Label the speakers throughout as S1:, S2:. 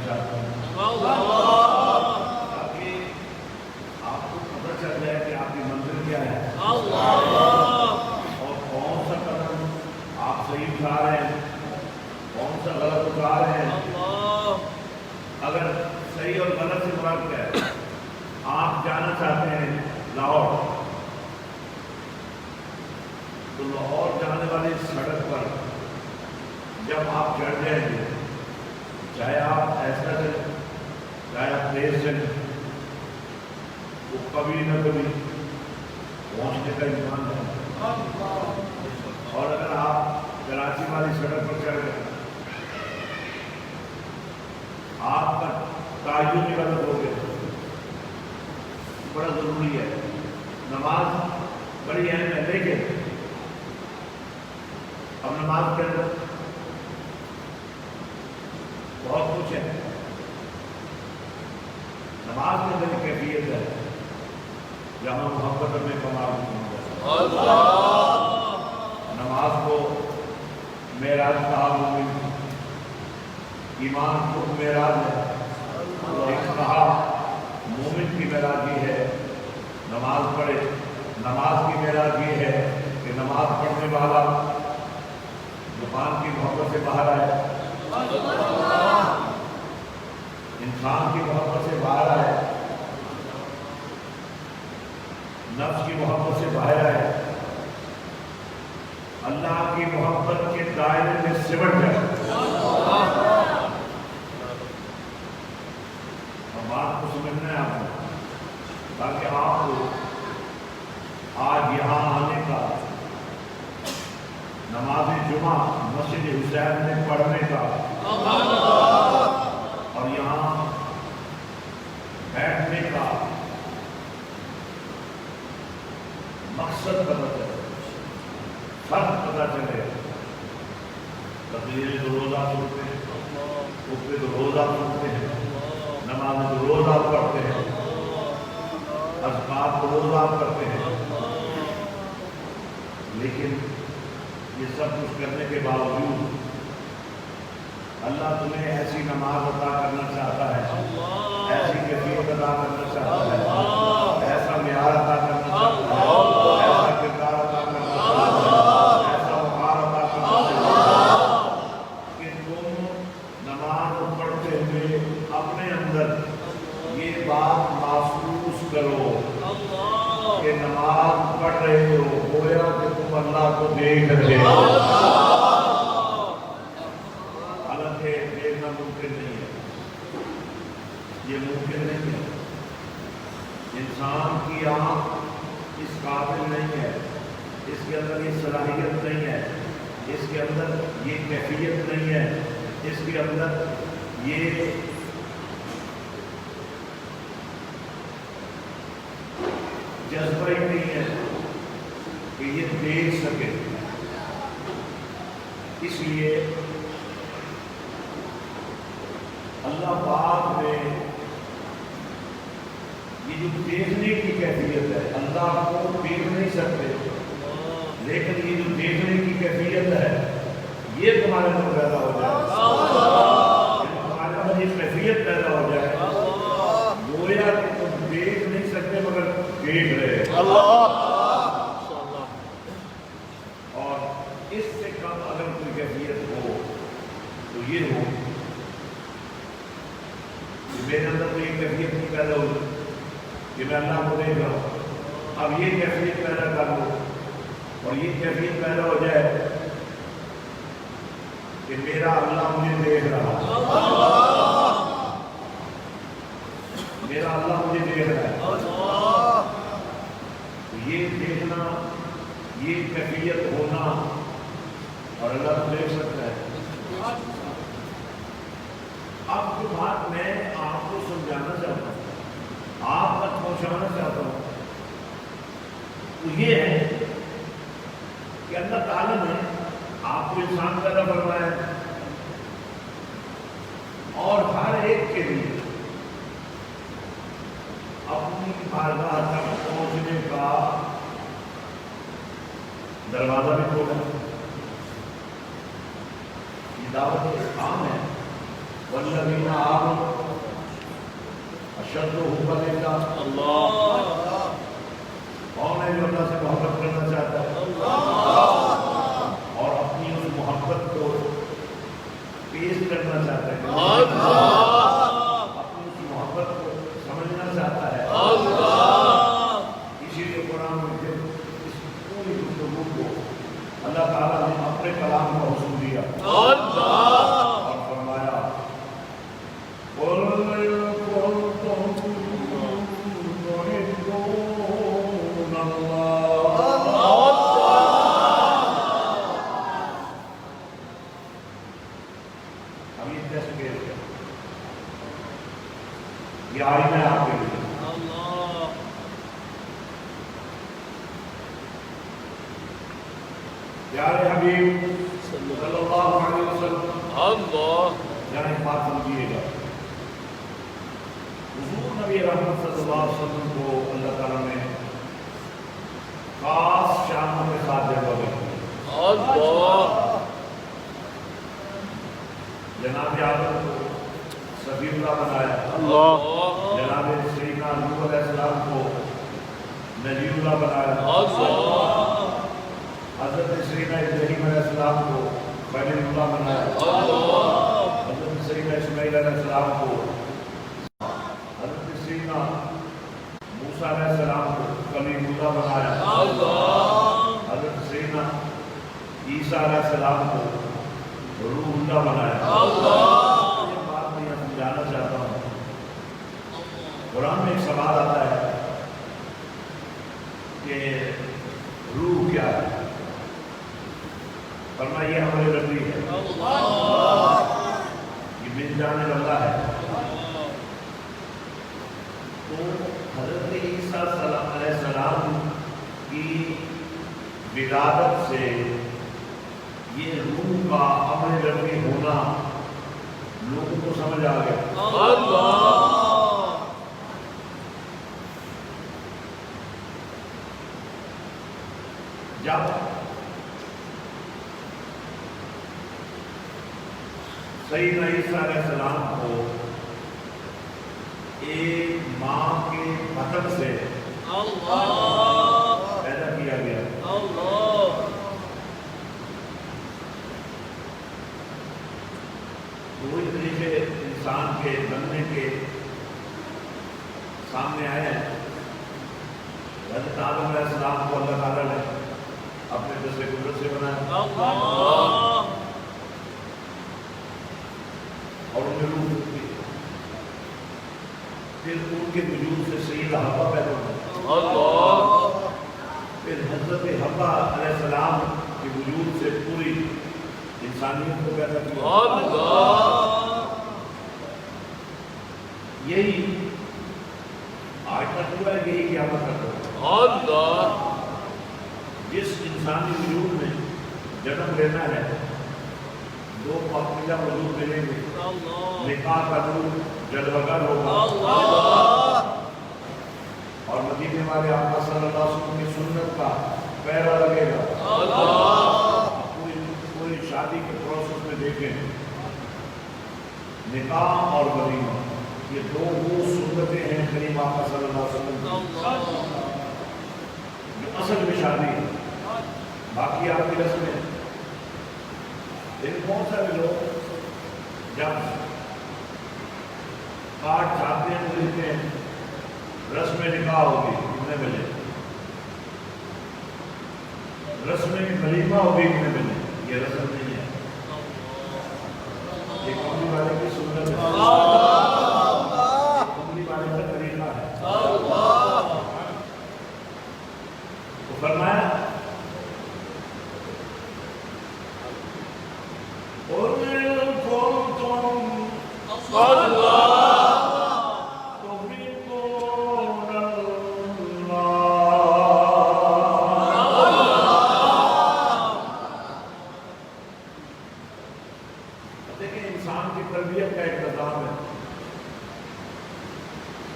S1: چاہتا ہوں تاکہ آپ کو پتہ چل جائے کہ آپ کی منزل کیا ہے اور کون سا قدم آپ صحیح اٹھا رہے ہیں، کون سا غلط اٹھا رہے ہیں۔ اگر صحیح اور غلط سے مراد کیا ہے؟ آپ جانا چاہتے ہیں لاہور، تو لاہور جانے والی سڑک پر جب آپ چڑھ جائیں گے، چاہے آپ ایسا چلیں چاہے آپ تیز چلیں، وہ کبھی نہ کبھی پہنچنے کا امکان ہے۔ اور اگر آپ کراچی والی سڑک پر چڑھ گئے، آپ کا تعین غلط ہو گیا، بڑا ضروری ہے۔ نماز بڑی اہم ہے، لیکن اب نماز کے اندر بہت کچھ ہے۔ نماز کے اندر ایک کیفیت ہے جہاں محبت میں کمال ہوتا ہے۔ نماز کو معراج کہا، مومن ایمان کو معراج ہے، ایک کہا مومن کی معراج یہ ہے نماز پڑھے۔ نماز کی معراج یہ ہے کہ نماز پڑھنے والا زبان کی محبت سے باہر آئے، انسان کی محبت سے باہر آئے، نفس کی محبت سے باہر آئے، اللہ کی محبت کے دائرے میں سمٹ جائے۔ اور بات کو سمجھنا ہے آپ کو، تاکہ آپ کو آج یہاں آنے کا، نماز جمعہ مسجد حسین میں پڑھنے کا اور یہاں بیٹھنے کا مقصد پتہ چلے، فرق پتہ چلے۔ تقریر تو روز آپ سنتے ہیں، خطبے تو روز آپ سنتے ہیں، نماز تو روز آپ پڑھتے ہیں، اذکار تو روز آپ کرتے ہیں، لیکن یہ سب کچھ کرنے کے باوجود اللہ تمہیں ایسی نماز عطا کرنا چاہتا ہے، ایسی کیفیت عطا کرنا چاہتا ہے، ایسا معیار عطا کرنا چاہتا ہے، ایسا کردار عطا کرنا چاہتا ہے، ایسا وقار عطا کرنا چاہتا ہے کہ تم نماز پڑھتے ہوئے اپنے اندر یہ بات محسوس کرو کہ نماز پڑھ رہے ہو، گویا کہ تم اللہ کو دیکھ رہے ہو۔ حالانکہ دیکھنا ممکن نہیں ہے، یہ ممکن نہیں ہے، انسان کی آنکھ اس قابل نہیں ہے، اس کے اندر یہ صلاحیت نہیں ہے، اس کے اندر یہ کیفیت نہیں ہے، اس کے اندر یہ جذبہ ہی نہیں ہے کہ یہ دیکھ سکے۔ اس لیے اللہ پاک نے یہ جو دیکھنے کی کیفیت ہے، اللہ کو دیکھ نہیں سکتے، لیکن یہ جو دیکھنے کی کیفیت ہے یہ تمہارے اندر پیدا ہو جائے، تمہارے اندر یہ کیفیت پیدا ہو جائے، گویا کہ تم دیکھ نہیں سکتے مگر دیکھ رہے ہیں۔ اور اس سے کم اگر کوئی کیفیت ہو تو یہ ہو کہ میرے اندر کوئی کیفیت نہیں پیدا ہوئی کہ میں اللہ کو دیکھ رہا ہوں، اب یہ کیفیت پیدا کر لو، اور یہ کیفیت پیدا ہو جائے کہ میرا اللہ مجھے دیکھ رہا ہے، میرا اللہ مجھے دیکھ رہا ہے۔ یہ دیکھنا، یہ کیفیت ہونا، اور اللہ کو دیکھ سکتا ہے۔ اب جو بات میں آپ کو سمجھانا چاہتا ہوں، آپ تک پہنچانا چاہتا ہوں، وہ یہ ہے کہ اللہ تعالیٰ نے آپ کو انسان پیدا فرمایا ہے اور ہر ایک کے لیے اپنی بارگاہ تک پہنچنے کا دروازہ بھی کھولا۔ یہ دعوت عام ہے والذین آمنوا اشد حبا للہ. کون ہے جو اللہ سے محبت کرنا چاہتا ہے اور اپنی اس محبت کو پیش کرنا چاہتا ہے، اپنی اس محبت کو سمجھنا چاہتا ہے. اسی لیے قرآن میں اس پوری گفتگو کو اللہ تعالیٰ نے اپنے کلام کا حسن دیا اور فرمایا یہ آئی میں آپ کے لیے پیارے حبیب صلی اللہ علیہ وسلم یعنی بات سمجھیے گا. حضور نبی رحمت صلی اللہ علیہ وسلم کو اللہ تعالیٰ نے خاص شانوں کے ساتھ جگہ دی. جناب آدم کو صفی اللہ بنایا، جناب سیدنا نوح علیہ السلام کو نجی اللہ بنایا، حضرت سیدنا ابراہیم علیہ السلام کو خلیل اللہ بنایا، حضرت سیدنا اسماعیل علیہ السلام کو، حضرت سیدنا موسیٰ علیہ السلام کو کلیم اللہ بنایا، حضرت سیدنا عیسیٰ علیہ السلام کو روح اللہ بنایا. جانا چاہتا ہوں، قرآن میں ایک سوال آتا ہے کہ روح کیا ہے؟ فرمایا یہ ہمارے ربی ہے، یہ مل جانے والا ہے. تو حضرت عیسیٰ علیہ السلام کی ولادت سے یہ روح کا امر ربی ہونا لوگوں کو سمجھ آ گیا. جب سیدنا عیسیٰ علیہ السلام کو ایک ماں کے بطن سے پیدا کیا گیا، وہی طریقے انسان کے بننے کے سامنے آئے ہیں. حضرت آدم علیہ السلام کو اللہ تعالیٰ نے اپنے دست قدرت سے بنایا اور انہیں روح دی. پھر ان کے وجود سے سیدہ حوا پیدا ہوئی، پھر حضرت حوا علیہ السلام کے وجود سے پوری انسانیت کو پیدا کیا. یہی آج تک ہوا ہے، یہی قیامت تک ہوگا. جس انسانی وجود میں جنم لینا ہے دو پاکیزہ وجود ملیں گے، نکاح کا نور جلوگر ہوگا اور مدینے والے آقا صلی اللہ علیہ وسلم کی سنت کا پیرا لگے گا. پوری شادی کے پروسیس میں دیکھیں نکاح اور ولیمہ یہ دو وہ سنتیں ہیں کریم آقا صلی اللہ علیہ وسلم جو اصل میں شادی ہے. باقی آپ کی رسمیں لیکن بہت سارے لوگ جب کارڈ چھاپتے ہیں تو لکھتے ہیں رسم نکاح ہوگی کتنے بجے، رسم ولیمہ ہوگی کتنے بجے. یہ رسم نہیں ہے، یہ کملی والے کی سنت ہے، کملی والے کا طریقہ ہے. تو فرمایا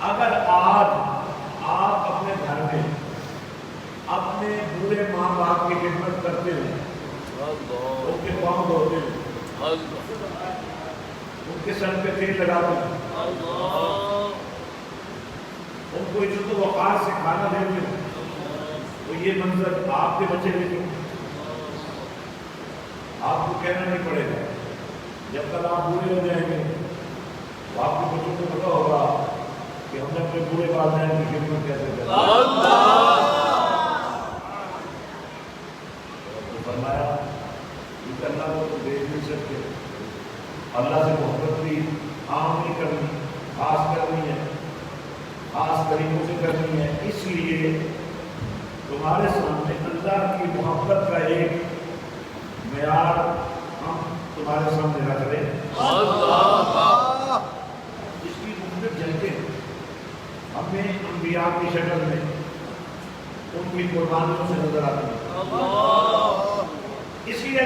S1: اگر آج آپ اپنے گھر میں اپنے بوڑھے ماں باپ کی خدمت کرتے ہیں، ان کے پاؤں دھوتے ہیں، ان کے سر پہ تیل لگا دو، ان کو عزت و وقار سے کھانا دیتے ہو، تو یہ منظر آپ کے بچے دیتے ہو، آپ کو کہنا نہیں پڑے گا، جب تک آپ بوڑھے ہو جائیں گے تو آپ کے بچوں کو پتا ہوگا کہ ہم نے اپنے بوڑھے والدین کی خدمت کیسے کرتے ہیں۔ فرمایا کہ اللہ کو تو دیکھ نہیں سکتے، اللہ سے محبت بھی عام نہیں کرنی، خاص کرنی ہے، خاص طریقوں سے کرنی ہے، اس لیے تمہارے سامنے اللہ کی محبت کا ایک معیار ہم تمہارے سامنے رکھ رہے ہیں، اس کی مختلف جھلکیں ہمیں انبیاء کی شکل میں ان کی قربانیوں سے نظر آتی ہیں۔ اسی لیے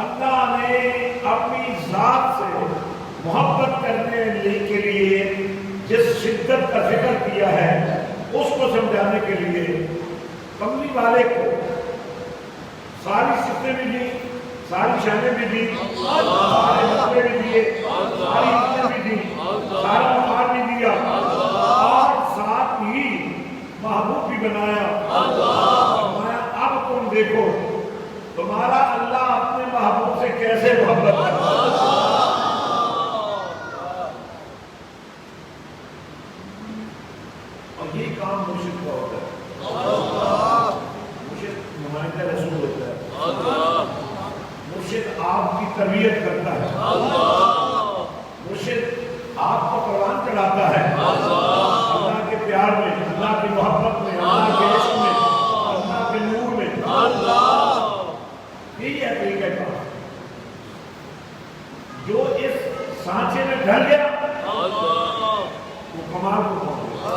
S1: اللہ نے اپنی ذات سے محبت کرنے کے لیے جس شدت کا ذکر کیا ہے اس کو سمجھانے کے لیے کملی والے کو ساری صفتیں بھی دی، ساری شانیں بھی دی، سارے مرتبے بھی دیے، ساری عزتیں بھی دی، سارا مقام بھی دیا، اور ساتھ ہی محبوب بھی بنایا۔ فرمایا اب تم دیکھو تمہارا اللہ اپنے محبوب سے کیسے محبت کرتا ہے۔ اور یہ کام مرشد کا ہوتا ہے، مرشد نمائندہ رسول ہوتا ہے، مرشد آپ کی تربیت کرتا ہے، مرشد آپ کو قرآن چڑھاتا ہے، اللہ کے پیار میں، اللہ کی محبت میں، اللہ کے عشق میں، اللہ کے نور میں، یہی ہے طریقہ کار۔ جو اس سانچے میں ڈھل گیا وہ کمال کو پہنچ گیا۔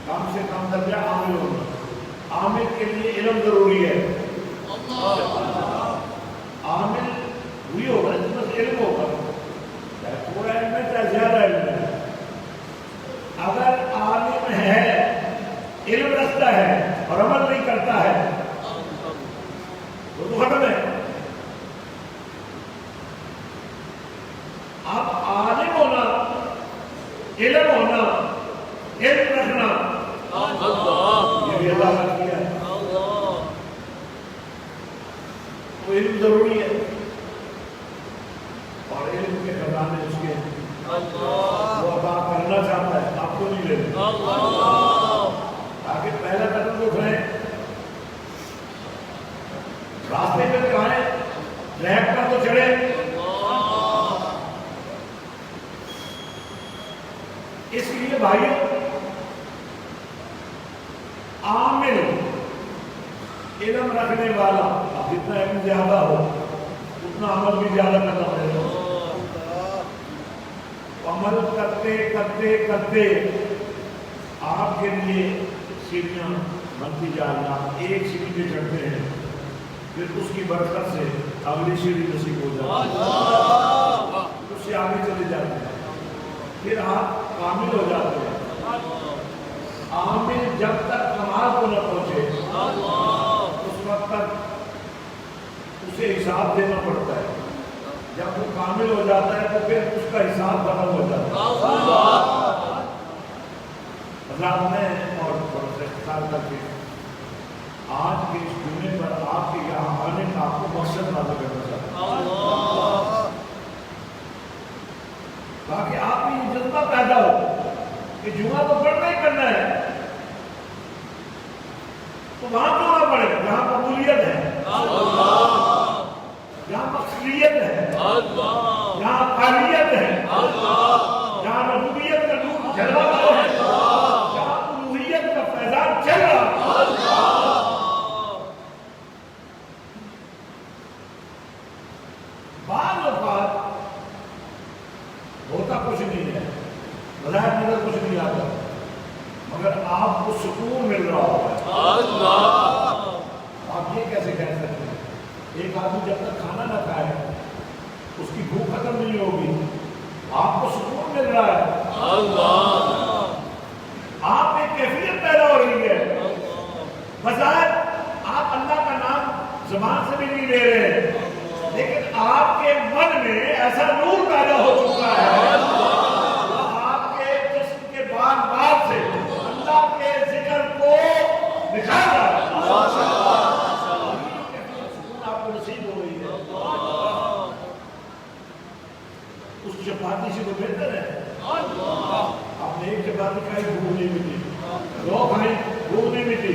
S1: کم سے کم درجہ عامل ہونا، عامل کے لیے علم ضروری ہے، عامل وہی ہوگا جس میں علم ہوگا، چاہے تھوڑا علم ہے چاہے زیادہ علم ہے۔ اگر عالم ہے، علم رکھتا ہے اور عمل نہیں کرتا ہے وہ تو ختم ہے۔ اب عالم ہونا، علم ہونا، علم رکھنا، یہ بھی اللہ کا کیا ہے، وہ علم ضروری ہے، اور علم کے خزانے اس کے وہ عطا کرنا چاہتا ہے، آپ کو نہیں لیتے، تاکہ پہلا قدم تو اٹھائیں، راستے پہ جائیں، ریک پر تو چڑھے۔ اس لیے بھائیو عامل علم رکھنے والا، جتنا علم زیادہ ہو اتنا عمل بھی زیادہ کرنا پڑے گا۔ عمل کرتے کرتے کرتے آپ کے لیے سیڑھیاں بنتی جا رہی ہیں، آپ ایک سیڑھی پہ چڑھتے ہیں، پھر اس کی برکت سے اگلی سیڑھی نصیب ہو جاتی ہے، اس سے آگے چلے جاتے ہیں، پھر آپ کامل ہو جاتے ہیں۔ عامل جب تک کمال کو نہ پہنچے اس وقت تک اسے حساب دینا پڑتا ہے، جب وہ کامل ہو جاتا ہے تو پھر اس کا حساب ختم ہو جاتا ہے۔ حضرات میں اور اختصار کر کے آج کے اس جمعے پر آپ کے یہاں آنے کا آپ کو مقصد واضح کرنا چاہتا ہوں، تاکہ آپ میں یہ جذبہ پیدا ہو کہ جمعہ تو پڑھنا ہی کرنا ہے، تو وہاں کیوں نہ پڑھے جہاں قبولیت ہے، جہاں مقصدیت ہے، جہاں قابلیت ہے، جہاں ربوبیت کا نور جلوہ ہے، جہاں الوہیت کا فیضان چل رہا ہے۔ بعض اوقات ہوتا کچھ نہیں ہے، بظاہر نظر کچھ نہیں آتا، مگر آپ کو سکون مل رہا ہوگا۔ آپ یہ کیسے کہہ سکتے ہیں؟ ایک آدمی جب تک کھانا نہ کھائے اس کی بھوک ختم نہیں ہوگی، آپ کو سکون مل رہا ہے، آپ ایک کیفیت پیدا ہو رہی ہے، بظاہر آپ اللہ کا نام زبان سے بھی نہیں لے رہے، کے من میں ایسا نور پیدا ہو چکا ہے، آپ کے جسم کے بار بار سے اللہ کے ذکر کو نکھار رہا ہے، آپ کو نصیب ہو رہی ہے، اس چپاتی سے تو بہتر ہے۔ آپ نے ایک چپاتی کھائی بھوک نہیں مٹی، 2 کھائی بھوک نہیں مٹی،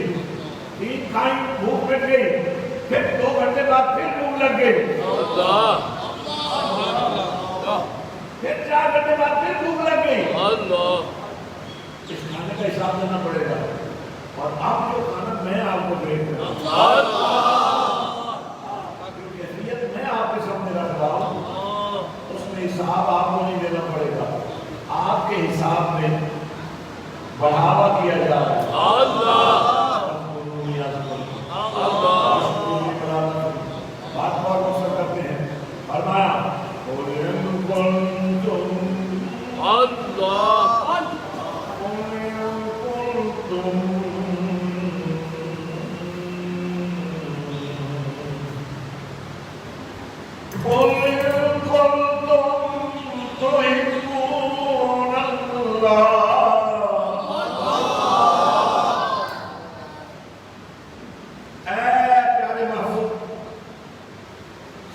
S1: 3 کھائی بھوک مٹ گئی، پھر 2 گھنٹے بعد پھر بھوک لگ گئی، پھر 4 گھنٹے بعد پھر بھوک لگ گئی۔ اس کھانے کا حساب دینا پڑے گا، اور آپ جو کھانا میں آپ کو دے رہا ہوں، کیفیت میں آپ کے سامنے رکھ رہا ہوں، اس میں حساب آپ کو نہیں دینا پڑے گا، آپ کے حساب میں بڑھاوا کیا جا رہا ہے۔ بات بہت مقصد کرتے ہیں، فرمایا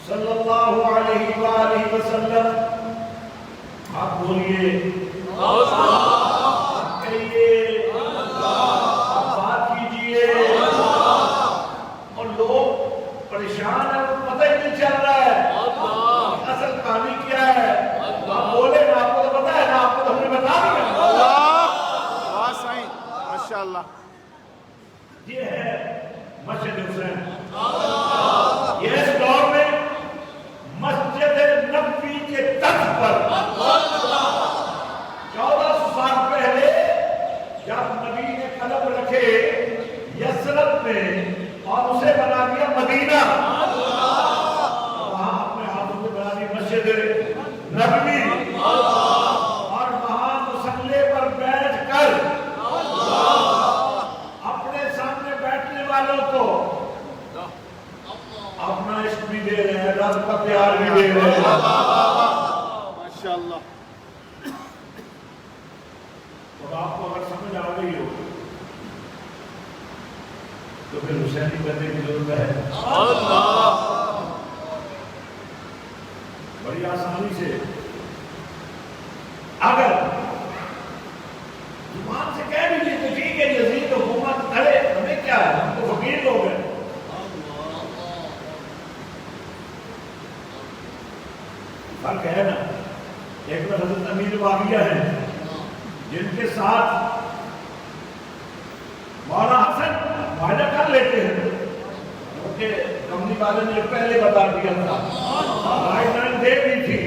S1: صلی اللہ علیہ وآلہ وسلم، آپ بولیے، آپ کہیے، آپ بات کیجئے، اور لوگ پریشان ہیں، پتہ ہی نہیں چل رہا ہے اصل کہانی کیا ہے۔ آپ بولے نا، آپ کو تو پتہ ہے نا، آپ کو تو ہم نے بتا دیا۔
S2: واہ صحیح، ماشاءاللہ۔
S1: یہ ہے مسجد حسین، یہ اس دور میں مسجد نبوی کے طرز پر 1400 سال پہلے جب نبی نے قدم رکھے یثرب میں اور اسے بنا دیا مدینہ، وہاں اپنے ہاتھوں سے بنا دی مسجد نبوی، اور وہاں مصلی پر بیٹھ کر اپنے سامنے بیٹھنے والوں کو اپنا عشق بھی دے رہے ہیں، رب کا پیار بھی دے رہے ہیں۔
S2: ماشاءاللہ۔
S1: اور آپ کو اگر سمجھ آ گئی ہو تو پھر حسینی کرنے کی ضرورت ہے۔ بڑی آسانی سے اگر زبان سے کہہ بھی تو ٹھیک ہے، یزید حکومت کرے، ہمیں کیا ہے، ہم تو فقیر لوگ ہیں۔ فرق ہے نا، ایک میں حضرت امیر معاویہ ہیں جن کے ساتھ مولانا حسن معاہدہ کر لیتے ہیں، کیونکہ کمپنی والے نے پہلے بتا دیا تھا، گائیڈ لائن دے دی تھی،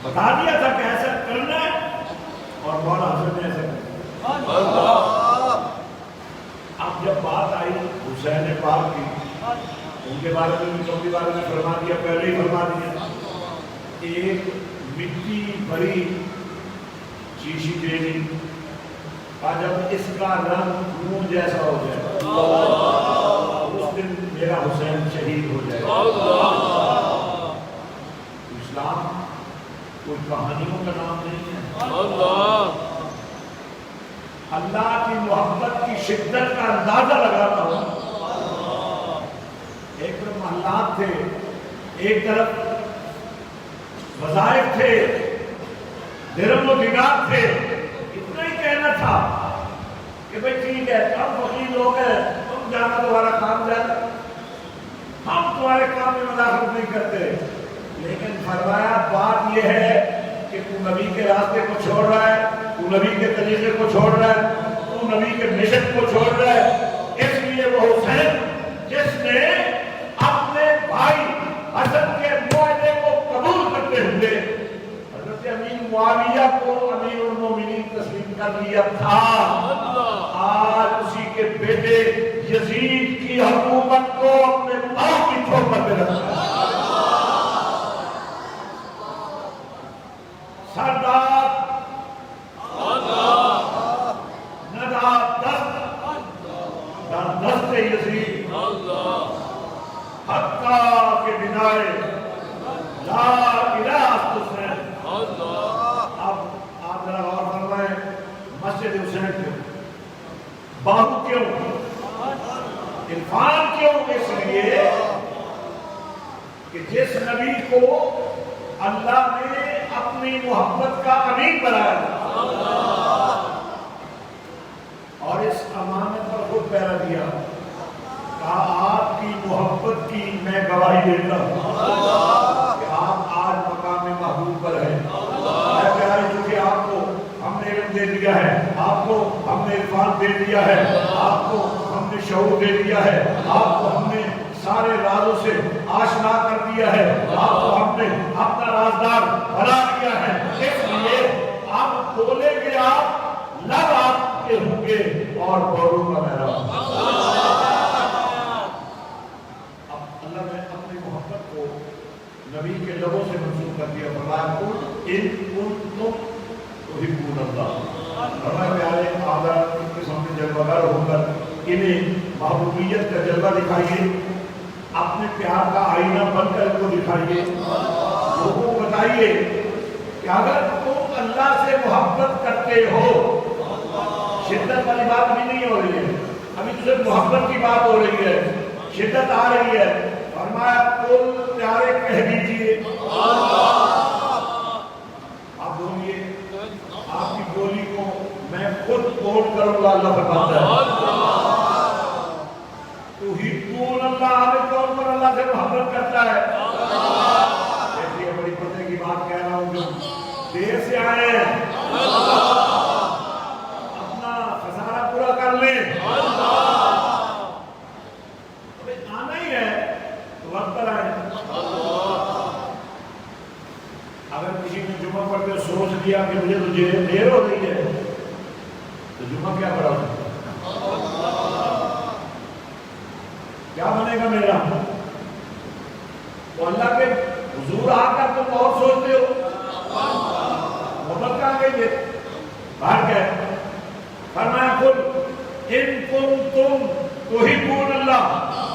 S1: بتا دیا تھا کہ ایسا کرنا ہے، اور مولانا حسن نے ایسا کرنا۔ اب جب بات آئی حسین پاک کی، ان کے بارے میں بھی چوتھی بارے میں فرما دیا، پہلے ہی فرما دیا، ایک مٹی بھری شیشی دے دی، اور جب اس کا رنگ خون جیسا ہو جائے اس دن میرا حسین شہید ہو جائے۔ اسلام کوئی کہانیوں کا نام نہیں ہے، اللہ کی محبت کی شدت کا اندازہ لگاتا ہوں۔ ایک طرف محلات تھے، ایک طرف وظائف تھے، درہم و دینار تھے، اتنا ہی کہنا تھا کہ بھئی ٹھیک ہے، ہم فقیر لوگ ہیں، تم جانا تمہارا کام جانا، ہم تمہارے کام میں مداخلت نہیں کرتے، لیکن فرمایا بات یہ ہے کہ تو نبی کے راستے کو چھوڑ رہا ہے، تو نبی کے طریقے کو چھوڑ رہا ہے، تو نبی کے مشن کو چھوڑ رہا ہے۔ اس لیے وہ حسین جس نے اپنے بھائی حسن کے معاہدے کو قبول کرتے ہوئے حضرت امیر معاویہ کو امیر المومنین تسلیم کر لیا تھا، آج اسی کے بیٹے یزید کی حکومت کو اپنے پاؤں کی ٹھوکر پہ رکھا ہے۔ سردار ندا دست یزید حقا کے بدائے لا الہ حسین. اب آپ ذرا غور فرمائیں مسجد حسین کیوں، باہو کیوں، عرفان کیوں؟ اس لیے کہ جس نبی کو اللہ نے اپنی محبت کا امین بنایا اور اس امانت پر خود پہرا دیا، کہا آپ کی محبت کی میں گواہی دیتا ہوں کہ آپ آج مقام محبوب پر ہیں. اے پیارے، چونکہ آپ کو ہم نے علم دے دیا ہے، آپ کو ہم نے عرفان دے دیا ہے، آپ کو ہم نے شعور دے دیا ہے، آپ کو ہم نے سارے رازوں سے آشنا کر دیا ہے، آپ کو ہم نے اپنا رازدار بنا دیا ہے. اس لیے آپ بولیں گے، آپ لب آپ کے ہوں گے اور بوروں کا میرا. اب اللہ نے اپنی محبت کو نبی کے لبوں سے منسوخ کر دیا. فرمایا ان کنتم تحبون اللہ. فرمایا پیارے آدھا ان کے سامنے جلوہ گر ہو کر انہیں محبوبیت کا جلوہ دکھائیے، اپنے پیار کا آئینہ بن کر ان کو دکھائیے. لوگوں کو بتائیے کہ اگر تم اللہ سے محبت کرتے ہو، شدت والی بات بھی نہیں ہو رہی ہے، ابھی صرف محبت کی بات ہو رہی ہے، شدت آ رہی ہے. فرمایا قل پیارے کہہ دیجئے، آپ بولیے، آپ کی بولی کو میں خود کوٹ کروں گا. اللہ فرماتا ہے تحبون اللہ، ہمیں کون پر اللہ سے محبت کرتا ہے. ایسی یہ بڑی پتہ کی بات کہہ رہا ہوں جو دیر سے آئے ہیں، اپنا خسارہ پورا کر لیں. آنا ہی ہے تو وقت پر آئے. اگر کسی نے جمعہ پڑھ کے سوچ لیا کہ مجھے تو دیر ہو رہی ہے تو جمعہ کیا پڑھا ہوں، کیا بنے گا میرا؟ تو اللہ کے حضور آ کر تم بہت سوچتے ہو، محبت کہاں گئی تھے؟ باہر گئے. فرمایا قل ان کنتم تحبون اللہ.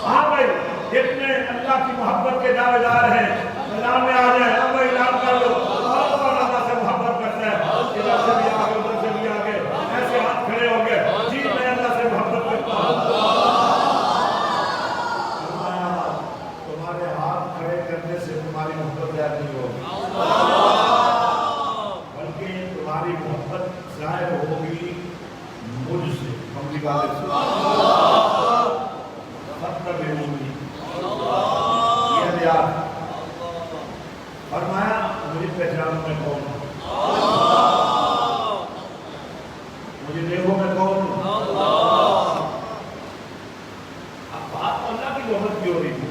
S1: ہاں بھائی، جتنے اللہ کی محبت کے دعوے دار ہیں میدان میں آ جائیں. اب اعلان کر لو کون اللہ سے محبت کرتا ہے. ادھر سے بھی آگے، ادھر سے بھی آگے، ایسے ہاتھ کھڑے ہو گئے، جی میں اللہ سے محبت کرتا ہوں. تمہارے ہاتھ کھڑے کرنے سے تمہاری محبت ظاہر نہیں ہوگی، بلکہ تمہاری محبت ظاہر ہوگی مجھ سے، ہم عبادت سے. فتبعونی، یہ ہدایت. فرمایا مجھے پہچانو میں کون ہوں، مجھے دیکھو میں کون ہوں. اب بات اللہ کی محبت کی ہو رہی تھی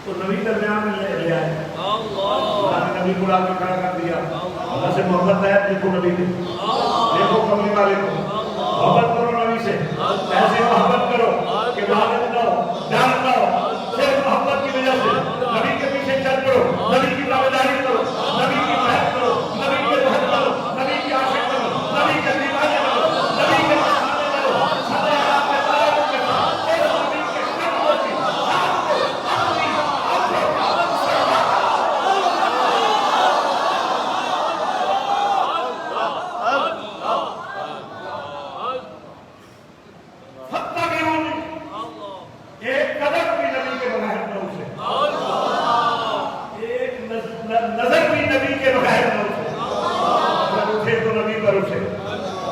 S1: تو نبی درمیان میں لے آئے. اللہ نے نبی بلا کے کھڑا کر دیا. اللہ سے محبت ہے، دیکھو نبی کو، دیکھو کملی والے کو. محبت کرو نبی سے، ایسے محبت کرو کہ لعنت نہ ہو، ڈر نہ ہو. صرف محبت کی وجہ سے نبی کے پیچھے چل پڑو، نبی کی تابعداری کرو، نبی کی محبت کرو، نبی کے محبت کرو، نبی کی عاشق کرو، نبی کے دیوانے کرو، نبی کے مستانے کرو.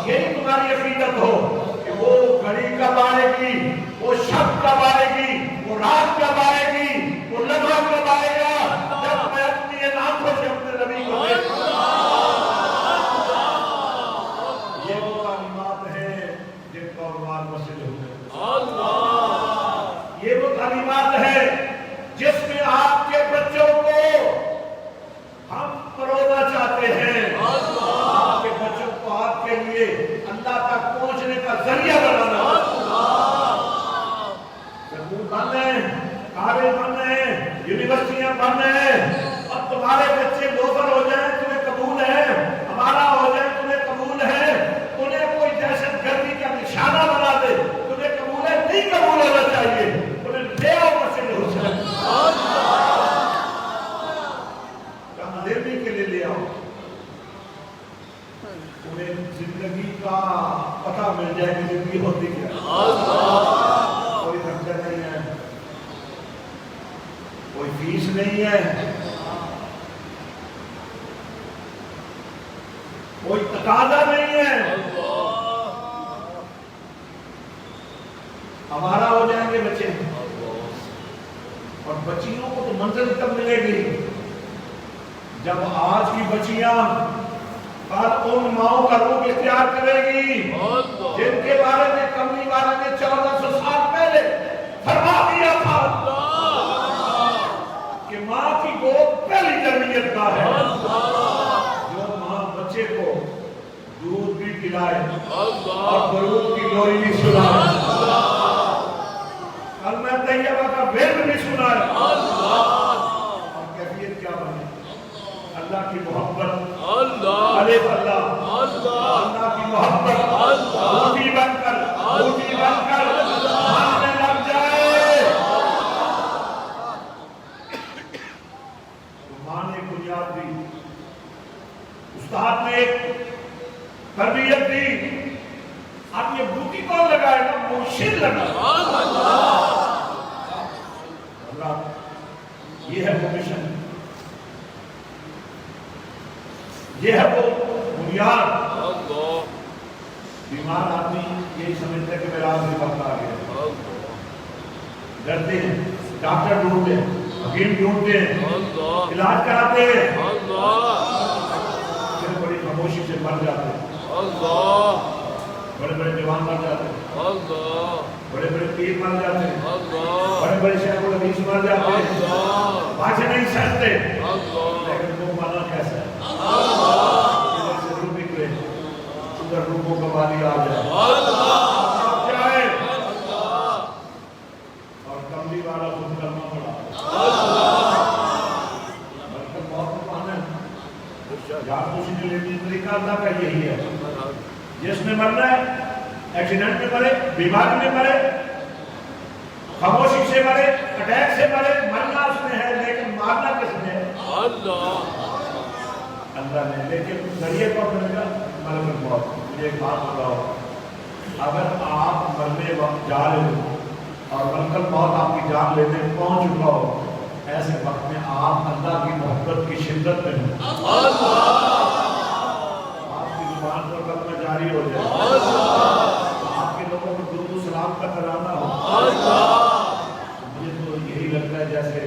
S1: یہی تمہاری عقیدت ہو کہ وہ گھڑی کب آئے گی، وہ شب کب آئے گی، وہ رات کب آئے گی، وہ لمحہ کب آئے گا جب میں اپنی ان آنکھوں سے اپنے نبی کو دیکھوں. یہ وہ تعلیمات ہیں جن کا عنوان مسجد ہے. یہ وہ تعلیمات ہے جس میں آپ کے بچوں کو ہم پرونا چاہتے ہیں. آپ کے بچوں کو آپ کے لیے اللہ تک پہنچنے کا ذریعہ بنانا. سکول بن رہے ہیں، کالج بن رہے ہیں، یونیورسٹیاں بن رہے ہیں. اب تمہارے بچے لوفر ہو جائیں تمہیں قبول ہے، ہمارا ہو جائے تمہیں قبول ہے. انہیں کوئی دہشت گردی کا نشانہ بنا دے تمہیں قبول ہے؟ نہیں قبول ہونا چاہیے. انہیں لے آؤ فیس نہیں ہے، کوئی تقاضا نہیں ہے، ہمارا ہو جائیں گے بچے، اور بچیوں کو تو منزل تب ملے گی جب آج کی بچیاں کل ان ماؤں کا روپ اختیار کرے گی جن کے بارے میں کملی والے نے 1400 سال پہلے فرما دیا تھا کہ ماں کی گود پہلی تربیت کا ہے، جو ماں بچے کو دودھ بھی پلائے اور درود کی لوری بھی سنائے، کلمہ طیبہ کا ورد بھی سنائے، اور کیفیت کیا بنے؟ اللہ کی محبت، الف اللہ، اللہ کی محبت بوٹی بن کر ماننے لگ جائے، ماں نے بنیاد دی، استاد نے ایک تربیت دی، اب یہ بوٹی کون لگائے گا؟ مرشد لگا۔ اللہ یہ ہے وہ مشن، یہ ہے وہ بنیاد۔ بیمار آدمی یہی سمجھتے ہیں کہ میرا آدمی وقت آ گیا، ڈرتے ہیں، ڈاکٹر ڈھونڈتے ہیں، حکیم ڈھونڈتے ہیں، علاج کراتے ہیں، پھر بڑی خاموشی سے مر جاتے ہیں، بڑے بڑے جوان مر جاتے ہیں، بڑے بڑے پیر مر جاتے ہیں، بڑے بڑے شیخ الحدیث مر جاتے ہیں، باتیں نہیں سکتے، لیکن وہ مانا کیسا ہے؟ ادھر سے روح نکلے، ادھر روحوں کا والی آ جائے، اور کملی والا خود کلمہ پڑھا، بلکہ بہت پانا ہے، یاد خوشی جو لیتی طریقہ اللہ کا یہی ہے، جس میں مرنا ہے ایکسیڈنٹ میں مرے، بیماری میں مرے، خاموشی سے مرے، اٹیک سے مرے، مرنا اس میں ہے لیکن مارنا کس میں ہے؟ اللہ نے۔ لیکن ذریعے پر ملے گا ملک الموت۔ مجھے ایک بات بتاؤ، اگر آپ مرنے وقت جا رہے ہو اور ملک الموت آپ کی جان لینے پہنچ چکا ہو، ایسے وقت میں آپ اللہ کی محبت کی شدت میں ہو، آپ کی زبان پر کلمہ جاری ہو جائے، آپ کے لوگوں کو درود و سلام کا ترانہ ہو، مجھے تو یہی لگتا ہے جیسے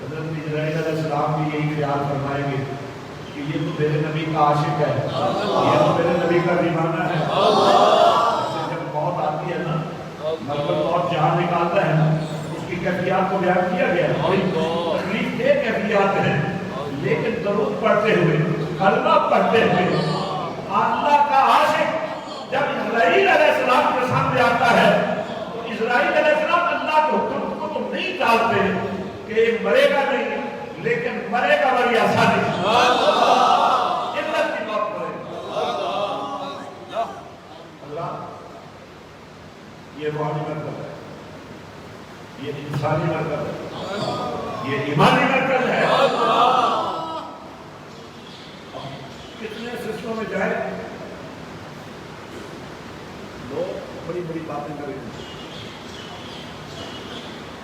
S1: حضرت جبرائیل علیہ السلام بھی یہی خیال فرمائیں گے کہ یہ تو میرے نبی کا عاشق ہے، یہ تو میرے نبی کا دیوانہ ہے۔ ایسے جب موت آتی ہے نا، ملک الموت جان نکالتا ہے نا، اس کی کیفیات کو بیان کیا گیا ہے، تکلیف دہ کیفیات ہیں، لیکن درود پڑھتے ہوئے، کلمہ پڑھتے ہوئے، اللہ کا عاشق جب اسرائیل علیہ السلام کے سامنے آتا ہے تو اسرائیل علیہ السلام اللہ کے حکم کو تو نہیں ٹالتے کہ یہ مرے گا نہیں، لیکن مرے گا بڑی آسانی، علت کی بات کرے اللہ۔ یہ روحانی مرکز ہے، یہ انسانی مرکز ہے، یہ ایمانی مرکز ہے۔ کتنے سسٹوں میں جائے لوگ بڑی بڑی باتیں کریں گے،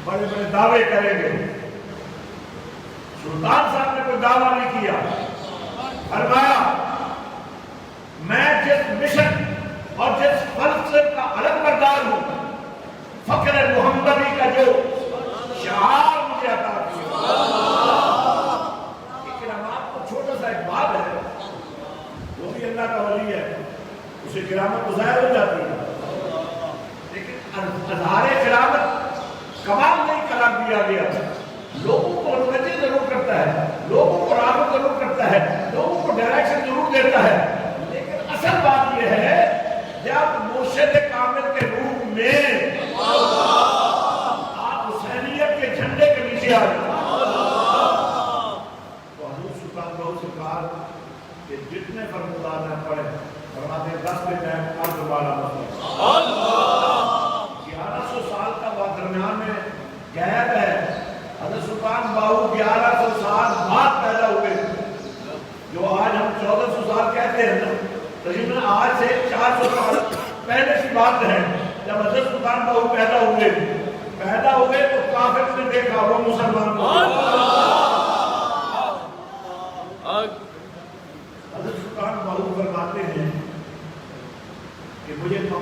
S1: بڑے بڑے دعوے کریں گے۔ سلطان صاحب نے کوئی دعویٰ نہیں کیا، فرمایا میں جس مشن اور جس فلسفے کا علم بردار ہوں، فخر محمدی کا جو شعار مجھے عطا کیا، کرامات کو چھوٹا سا ایک بات ہے، وہ بھی اللہ کا ولی ہے، اسے کرامت تو ظاہر ہو جاتی ہے، لیکن اظہار کرامت کمال نہیں قرار دیا گیا، لوگوں کو متوجہ ضرور کرتا ہے، لوگوں کو راغب ضرور کرتا ہے، لوگوں کو ڈائریکشن ضرور دیتا ہے، لیکن اصل بات یہ ہے جب مرشد کامل کے روپ میں آپ حسینیت کے جھنڈے کے نیچے آ جائیں تو حضور سلطان بہو سرکار کہ جتنے فرمودات ہیں پڑھے فرماتے ہیں 10 کے ٹائم عرض والا مطلب 1100 سال کا وہ درمیان میں غیب ہے۔ حضرت سلطان باہو 1100 سال بعد پیدا ہوئے، جو آج ہم 1400 سال کہتے ہیں نا، تقریباً آج سے 400 سال پہلے کی بات ہے جب حضرت سلطان باہو پیدا ہوئے تو کافر نے دیکھا وہ مسلمان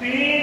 S1: 3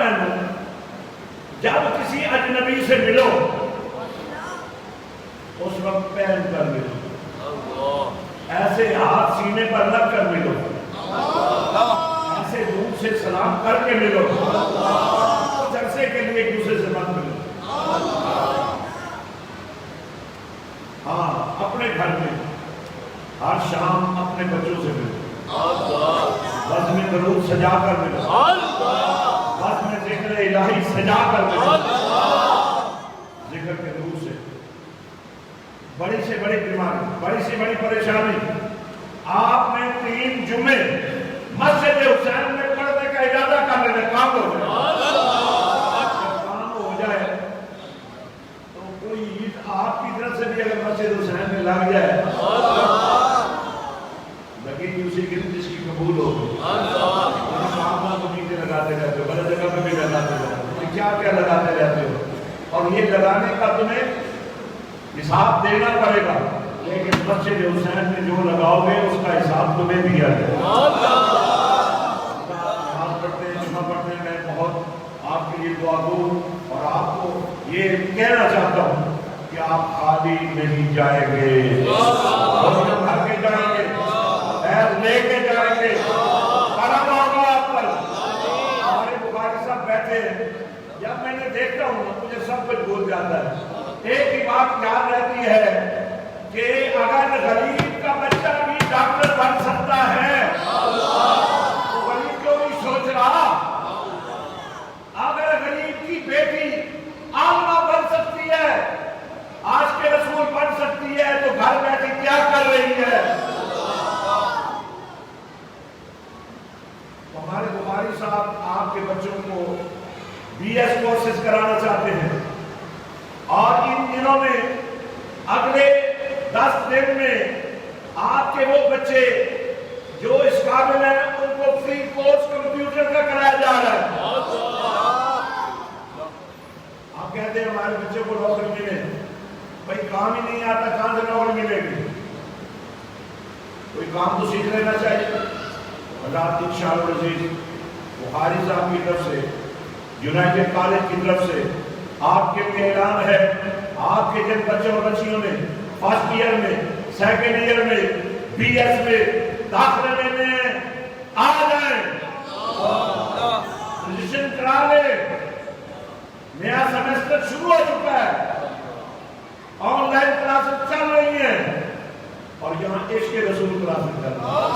S1: پہنو، جب کسی اجنبی سے ملو اس وقت پہن کر ملو، ایسے ہاتھ سینے پر رکھ کر ملو، ایسے دور سے سلام کر کے ملو، کچھ عرصے کے لیے ایک دوسرے سے مت ملو۔ ہاں اپنے گھر میں ہر شام اپنے بچوں سے ملو، بس میں درود سجا کر ملو، بس میں ذکر الہی سجا کر ملو، ذکر کے درود سے۔ بڑی سے بڑی بیماری، بڑی سے بڑی پریشانی، آپ نے 3 جمعے مسجد حسین میں پڑھنے کا ارادہ کر لینا، کام ہو جائے، کام ہو جائے تو کوئی عید آپ کی طرف سے بھی اگر مسجد حسین میں لگ جائے لگی کہ اسی کی جس کی قبول ہو، کام کو نیچے لگاتے رہتے ہو، غلط جگہ پہ بھی لگاتے رہتے ہو، کیا کیا لگاتے رہتے ہو، اور یہ لگانے کا تمہیں حساب دینا پڑے گا، لیکن مسجد حسین میں جو لگاؤ گے اس کا حساب تمہیں دیا جائے گا۔ نماز پڑھتے ہیں، جمعہ پڑھتے ہیں، میں بہت آپ کے لیے دعا گو اور آپ کو یہ کہنا چاہتا ہوں کہ آپ خالی نہیں جائیں گے، بھر کے جائیں گے، خیر لے کے جائیں گے، کرم ہوگا آپ پر۔ ہمارے بخاری صاحب بیٹھے ہیں، جب میں نے دیکھتا ہوں مجھے سب کچھ بھول جاتا ہے، ایک ہی بات یاد رہتی ہے کہ اگر غریب کا بچہ بھی ڈاکٹر بن سکتا ہے تو غریب کیوں نہیں سوچ رہا؟ اگر غریب کی بیٹی عالمہ بن سکتی ہے، آج کے رسول بن سکتی ہے، تو گھر بیٹھی کیا کر رہی ہے؟ ہمارے بخاری صاحب آپ کے بچوں کو BS کورسز کرانا چاہتے ہیں، اور ان دنوں میں اگلے 10 دن میں آپ کے وہ بچے جو اس قابل ہیں ان کو فری کورس کمپیوٹر کا کرایا جا رہا ہے۔ آپ کہتے ہیں ہمارے بچے کو نوکری ملے، بھائی کام ہی نہیں آتا، کہاں سے نوکری ملے گی؟ کوئی کام تو سیکھ لینا چاہیے۔ حضرات انشاءاللہ العزیز بخاری صاحب کی طرف سے، یونائٹڈ کالج کی طرف سے آپ کے لیے اعلان ہے، آپ کے جن بچوں اور بچیوں نے فرسٹ ایئر میں، سیکنڈ ایئر میں، BS میں داخلے لینے ہیں، آ جائیں، رجسٹریشن کرا لیں، نیا سیمسٹر شروع ہو چکا ہے، آن لائن کلاسز چل رہی ہیں، اور یہاں عشق رسول کلاسز چل رہی ہیں۔